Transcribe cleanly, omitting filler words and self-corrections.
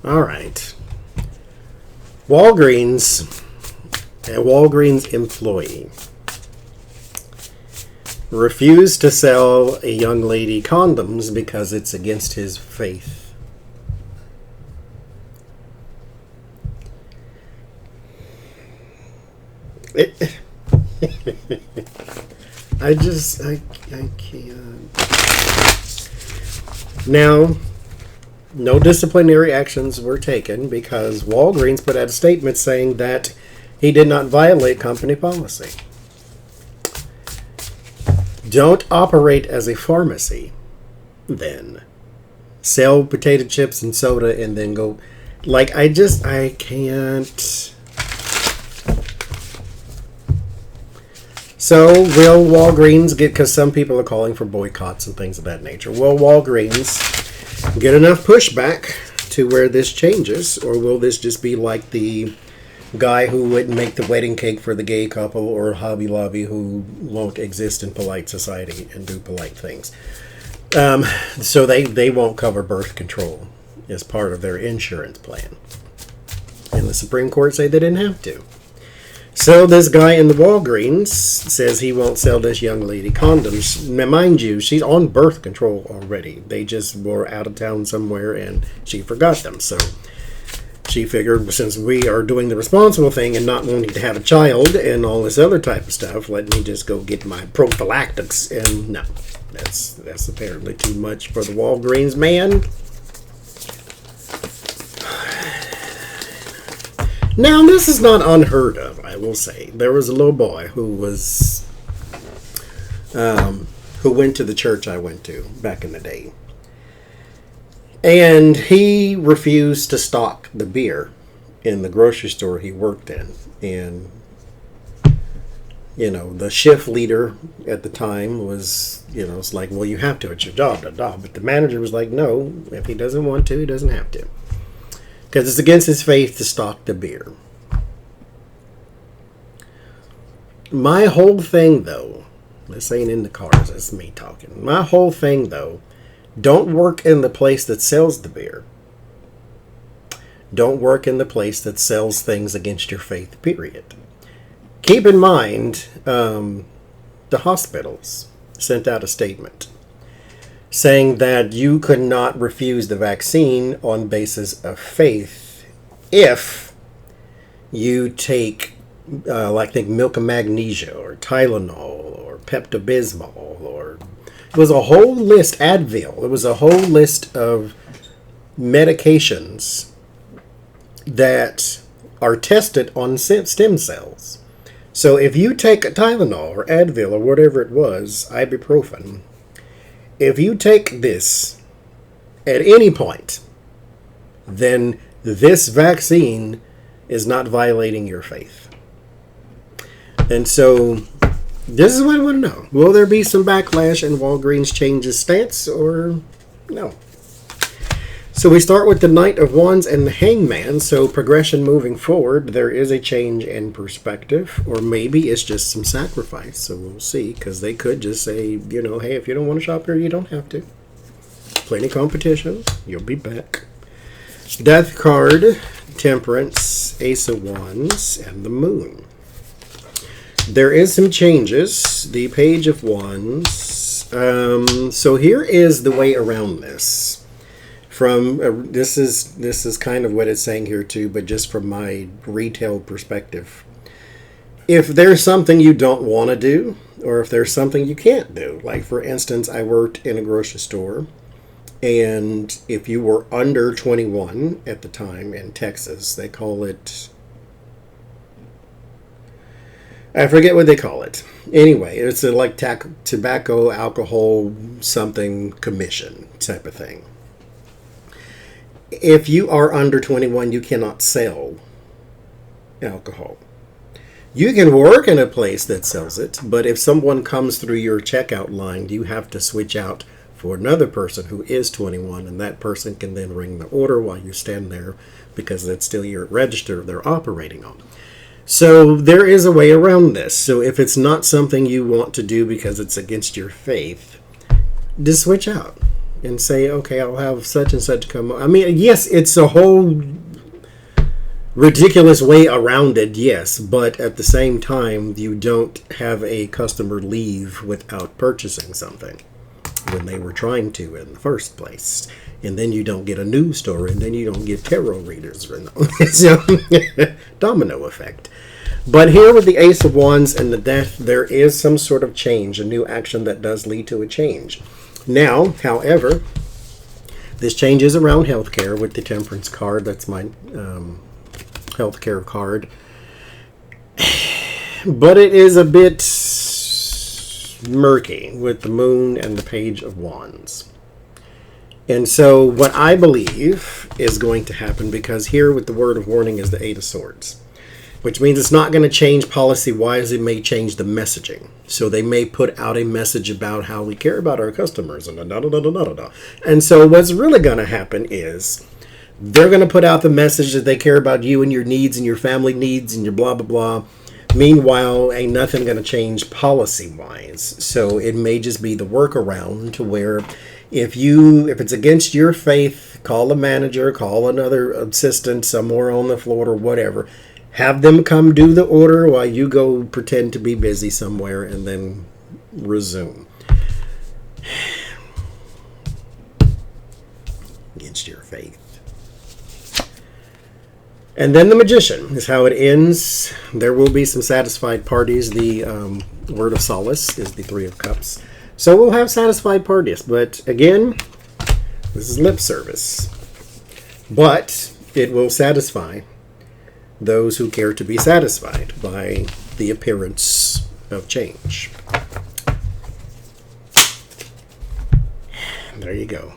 All right. Walgreens, a Walgreens employee, refused to sell a young lady condoms because it's against his faith. I can't. Now, no disciplinary actions were taken because Walgreens put out a statement saying that he did not violate company policy. Don't operate as a pharmacy, then. Sell potato chips and soda and then go. Like, I can't. So, will Walgreens get, because some people are calling for boycotts and things of that nature, will Walgreens get enough pushback to where this changes, or will this just be like the guy who wouldn't make the wedding cake for the gay couple, or Hobby Lobby who won't exist in polite society and do polite things? So they won't cover birth control as part of their insurance plan. And the Supreme Court say they didn't have to. So this guy in the Walgreens says he won't sell this young lady condoms. Now, mind you, she's on birth control already. They just were out of town somewhere and she forgot them. So she figured, since we are doing the responsible thing and not wanting to have a child and all this other type of stuff, let me just go get my prophylactics. And no, that's apparently too much for the Walgreens man. Now, this is not unheard of, I will say. There was a little boy who went to the church I went to back in the day. And he refused to stock the beer in the grocery store he worked in. And, the shift leader at the time was, it's like, well, you have to. It's your job, But the manager was like, no, if he doesn't want to, he doesn't have to. Because it's against his faith to stock the beer. My whole thing, though, this ain't in the cars, it's me talking. My whole thing, though, don't work in the place that sells the beer. Don't work in the place that sells things against your faith, period. Keep in mind, the hospitals sent out a statement saying that you could not refuse the vaccine on basis of faith if you take, think milk of magnesia or Tylenol or Pepto-Bismol, or it was a whole list, Advil. It was a whole list of medications that are tested on stem cells. So if you take a Tylenol or Advil or whatever it was, ibuprofen, if you take this at any point, then this vaccine is not violating your faith. And so this is what I want to know. Will there be some backlash and Walgreens changes stance or no? So we start with the Knight of Wands and the Hangman. So progression moving forward, there is a change in perspective, or maybe it's just some sacrifice. So we'll see, because they could just say, hey, if you don't want to shop here, you don't have to. Plenty of competition. You'll be back. Death card, Temperance, Ace of Wands, and the Moon. There is some changes. The Page of Wands. So here is the way around this. This is kind of what it's saying here too, but just from my retail perspective. If there's something you don't want to do, or if there's something you can't do, like for instance, I worked in a grocery store, and if you were under 21 at the time in Texas, they call it, I forget what they call it. Anyway, it's a like tobacco, alcohol, something commission type of thing. If you are under 21, you cannot sell alcohol. You can work in a place that sells it, but if someone comes through your checkout line, you have to switch out for another person who is 21, and that person can then ring the order while you stand there, because that's still your register they're operating on. So there is a way around this. So if it's not something you want to do because it's against your faith, just switch out. and say, okay, I'll have such and such come. I mean, yes, it's a whole ridiculous way around it, yes, but at the same time, you don't have a customer leave without purchasing something when they were trying to in the first place. And then you don't get a news story, and then you don't get tarot readers. So, domino effect. But here with the Ace of Wands and the Death, there is some sort of change, a new action that does lead to a change. Now, however, this change is around healthcare with the Temperance card. That's my healthcare card. But it is a bit murky with the Moon and the Page of Wands. And so what I believe is going to happen, because here with the word of warning is the Eight of Swords, which means it's not going to change policy-wise. It may change the messaging. So they may put out a message about how we care about our customers and da-da-da-da-da-da. And so what's really going to happen is they're going to put out the message that they care about you and your needs and your family needs and your blah, blah, blah. Meanwhile, ain't nothing going to change policy-wise. So it may just be the workaround to where if it's against your faith, call a manager, call another assistant somewhere on the floor or whatever. Have them come do the order while you go pretend to be busy somewhere and then resume. Against your faith. And then the Magician is how it ends. There will be some satisfied parties. The word of solace is the Three of Cups. So we'll have satisfied parties. But again, this is lip service. But it will satisfy those who care to be satisfied by the appearance of change. There you go.